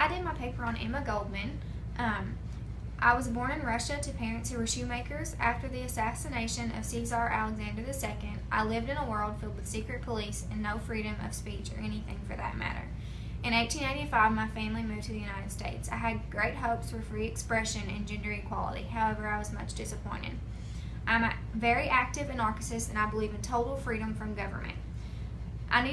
I did my paper on Emma Goldman. I was born in Russia to parents who were shoemakers. After the assassination of Caesar Alexander II, I lived in a world filled with secret police and no freedom of speech or anything for that matter. In 1885, my family moved to the United States. I had great hopes for free expression and gender equality. However, I was much disappointed. I'm a very active anarchist, and I believe in total freedom from government. I knew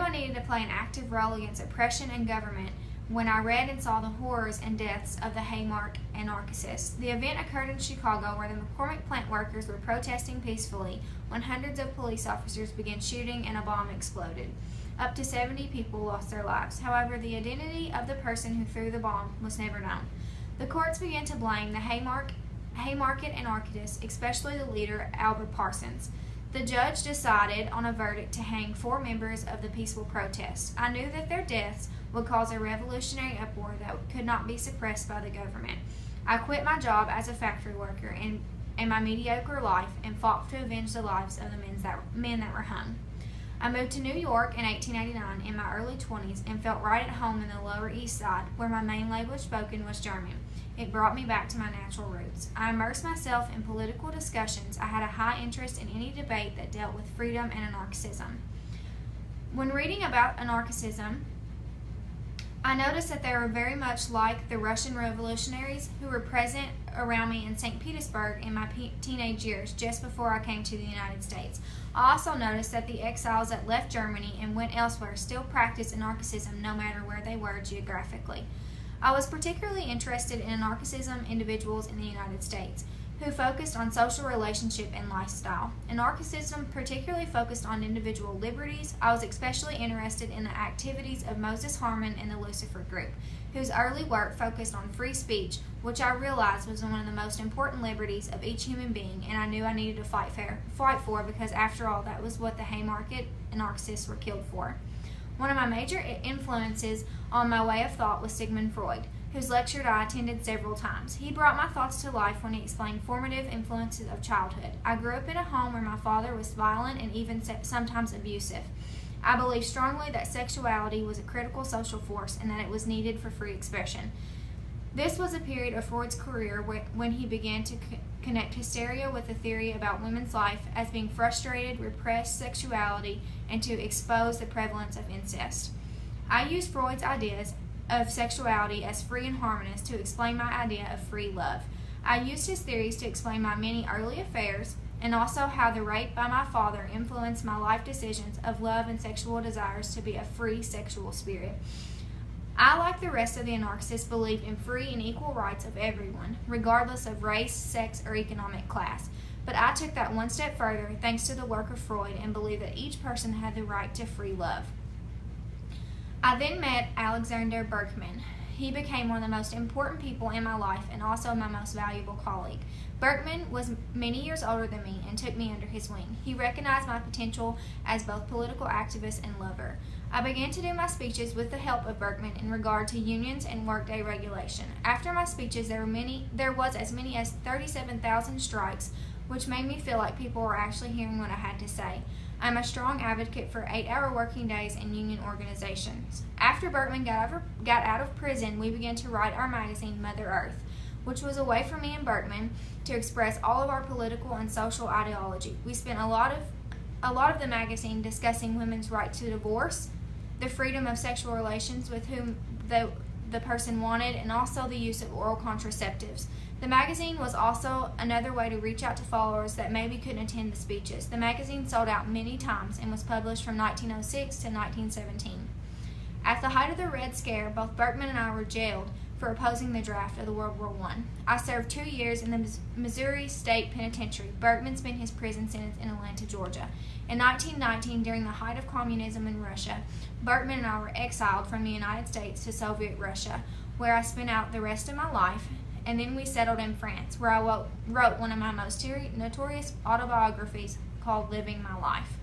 I needed to play an active role against oppression and government when I read and saw the horrors and deaths of the Haymarket anarchists. The event occurred in Chicago, where the McCormick plant workers were protesting peacefully when hundreds of police officers began shooting and a bomb exploded. Up to 70 people lost their lives. However, the identity of the person who threw the bomb was never known. The courts began to blame the Haymarket anarchists, especially the leader, Albert Parsons. The judge decided on a verdict to hang 4 members of the peaceful protest. I knew that their deaths would cause a revolutionary uproar that could not be suppressed by the government. I quit my job as a factory worker and my mediocre life and fought to avenge the lives of the men that were hung. I moved to New York in 1889 in my early 20s and felt right at home in the Lower East Side, where my main language spoken was German. It brought me back to my natural roots. I immersed myself in political discussions. I had a high interest in any debate that dealt with freedom and anarchism. When reading about anarchism, I noticed that they were very much like the Russian revolutionaries who were present around me in St. Petersburg in my teenage years, just before I came to the United States. I also noticed that the exiles that left Germany and went elsewhere still practiced anarchism no matter where they were geographically. I was particularly interested in anarchism individuals in the United States who focused on social relationship and lifestyle. Anarchism particularly focused on individual liberties. I was especially interested in the activities of Moses Harman and the Lucifer Group, whose early work focused on free speech, which I realized was one of the most important liberties of each human being, and I knew I needed to fight for because, after all, that was what the Haymarket anarchists were killed for. One of my major influences on my way of thought was Sigmund Freud, whose lecture I attended several times. He brought my thoughts to life when he explained formative influences of childhood. I grew up in a home where my father was violent and even sometimes abusive. I believed strongly that sexuality was a critical social force and that it was needed for free expression. This was a period of Freud's career when he began to connect hysteria with the theory about women's life as being frustrated, repressed sexuality, and to expose the prevalence of incest. I used Freud's ideas of sexuality as free and harmonious to explain my idea of free love. I used his theories to explain my many early affairs and also how the rape by my father influenced my life decisions of love and sexual desires to be a free sexual spirit. I, like the rest of the anarchists, believed in free and equal rights of everyone, regardless of race, sex, or economic class. But I took that one step further thanks to the work of Freud and believed that each person had the right to free love. I then met Alexander Berkman. He became one of the most important people in my life and also my most valuable colleague. Berkman was many years older than me and took me under his wing. He recognized my potential as both political activist and lover. I began to do my speeches with the help of Berkman in regard to unions and workday regulation. After my speeches, there was as many as 37,000 strikes, which made me feel like people were actually hearing what I had to say. I'm a strong advocate for 8-hour working days and union organizations. After Berkman got out of prison, we began to write our magazine, Mother Earth, which was a way for me and Berkman to express all of our political and social ideology. We spent a lot of the magazine discussing women's right to divorce, the freedom of sexual relations with whom the person wanted, and also the use of oral contraceptives. The magazine was also another way to reach out to followers that maybe couldn't attend the speeches. The magazine sold out many times and was published from 1906 to 1917. At the height of the Red Scare, both Berkman and I were jailed for opposing the draft of the World War I. I served 2 years in the Missouri State Penitentiary. Berkman spent his prison sentence in Atlanta, Georgia. In 1919, during the height of communism in Russia, Berkman and I were exiled from the United States to Soviet Russia, where I spent out the rest of my life, and then we settled in France, where I wrote one of my most notorious autobiographies called Living My Life.